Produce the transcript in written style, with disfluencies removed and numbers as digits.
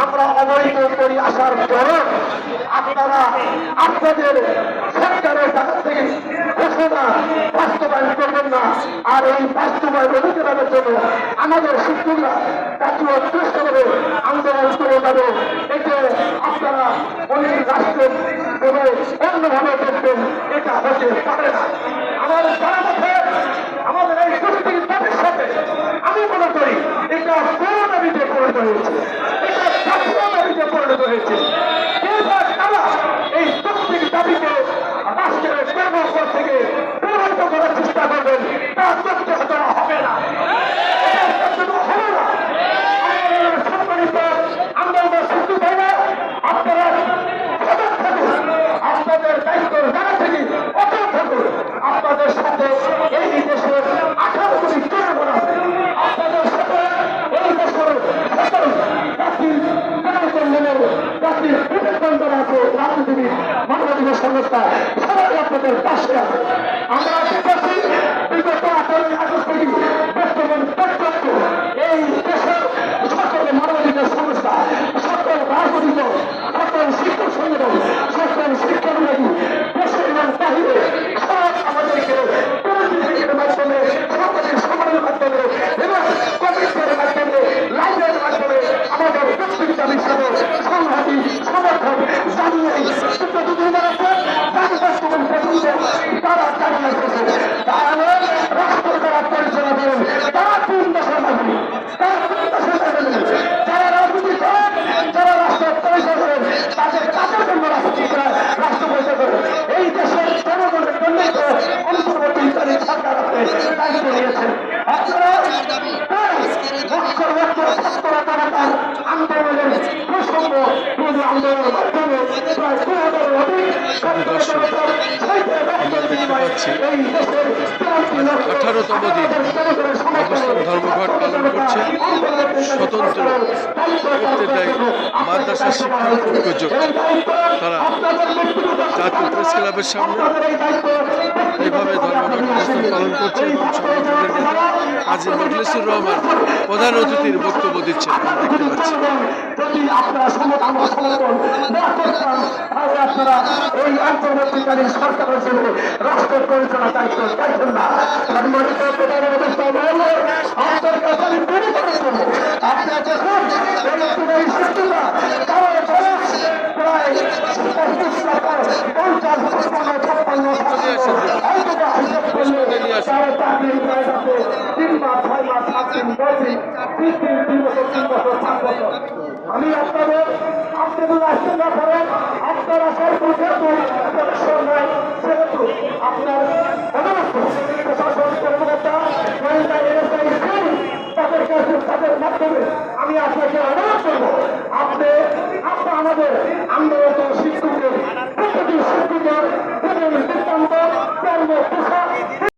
আমরা অবৈধ করি আসার পর আপনারা আপনাদের সরকারের কাছ থেকে ঘোষণা বাস্তবায়ন করবেন না। আর এই বাস্তবায়ন অধিকারের জন্য আমাদের শিক্ষকরা জাতীয় উৎকৃষ্টভাবে আন্দোলন করে যাবে। এতে আপনারা ওই রাষ্ট্রের অন্যভাবে দেখবেন, এটা হতে পারে না। আমার জানা মতে আমাদের এই গোষ্ঠীর দাবির সাথে আমি মনে করি এটা পুরো দাবিতে পরিণত হয়েছে, এটা জাতীয় দাবিতে পরিণত হয়েছে। তারা এই গোষ্ঠীর দাবিকে রাষ্ট্রের কর্মপর থেকে প্রভাবিত করার চেষ্টা করবেন, তা করতে হবে না, হবে না। সম্মানিত আমরা শুনতে পাই না, আপনারা সজাগ থাকুন, আপনাদের দায়িত্বের জায়গা থেকে অটল থাকুন। আপনাদের সাথে এই দেশের 18 কোটি জনগণ আছে, আপনাদের সাথে এই দেশের সকল জাতির জাতির বিবেচনা আছে, রাজনীতিবিদ মানবাধিকার সংস্থা সবাই আপনাদের পাশে আছে। আমরা দেখেছি বিগত 18 আগস্ট থেকে বর্তমান পর্যন্ত এই দেশের সকল মানবাধিকার সংস্থা, সকল রাজনৈতিক দল, সকল শিক্ষক সংগঠন, সকল শিক্ষানুরাগী দেশে এবং বাহিরে সব আমাদেরকে পরিস্থিতির মাধ্যমে, সকলের সময়ের মাধ্যমে এবং কমিটির মাধ্যমে, লাইনের মাধ্যমে আমাদের প্রত্যেক দাবির সাথে সংহতি সমর্থন জানিয়ে তারা জানিয়ে এসেছে। তাহলে রাষ্ট্র যারা পরিচালনা করেন তারা কোন দেশের নাগরিক, তারা কোন দেশের নাগরিক, যারা রাজনীতি করেন, যারা রাষ্ট্র পরিচালনা করেন, তাদের জন্য রাষ্ট্র পরিচালনা করেন। এই দেশের জনগণের জন্যই তো অন্তর্বর্তীকালীন সরকার আপনি দায়িত্ব নিয়েছেন। আপনারা ছাত্ররা জনতার আন্দোলনের প্রসঙ্গ আন্দোলনের মাধ্যমে প্রায় 2000-এর অধিক এই দেশের 18তম দিন অবস্থান ধর্মঘট পালন করছে স্বতন্ত্র প্রত্যেকটাই মাদ্রাসা শিক্ষা ঐক্যজোট। তারা জাতীয় প্রেস ক্লাবের সামনে এইভাবে ধর্মঘট অবস্থান পালন করছে এবং সংগঠনের নেতা কাজী মজলিসুর রহমান প্রধান অতিথির বক্তব্য দিচ্ছেন, আমরা দেখতে পাচ্ছি। যদি আপনারা সমর্থন না করতাম তাহলে আপনারা এই অন্তর্বর্তীকালীন সরকারের জন্য রাষ্ট্র পরিচালনার দায়িত্ব পাইতেন না। সম্মানিত প্রধান উপদেষ্টা মহোদয়, আপনার কাছে আমি মনে করে দেবো, আপনার যখন এই শিশুরা তারা প্রায় 50 আমি আপনাদের আসতে না করেন, আপনারা সেহেতু আপনার পদস্থ প্রশাসন কর্মকর্তা তাদের কাছে তাদের মাধ্যমে আমি আপনাকে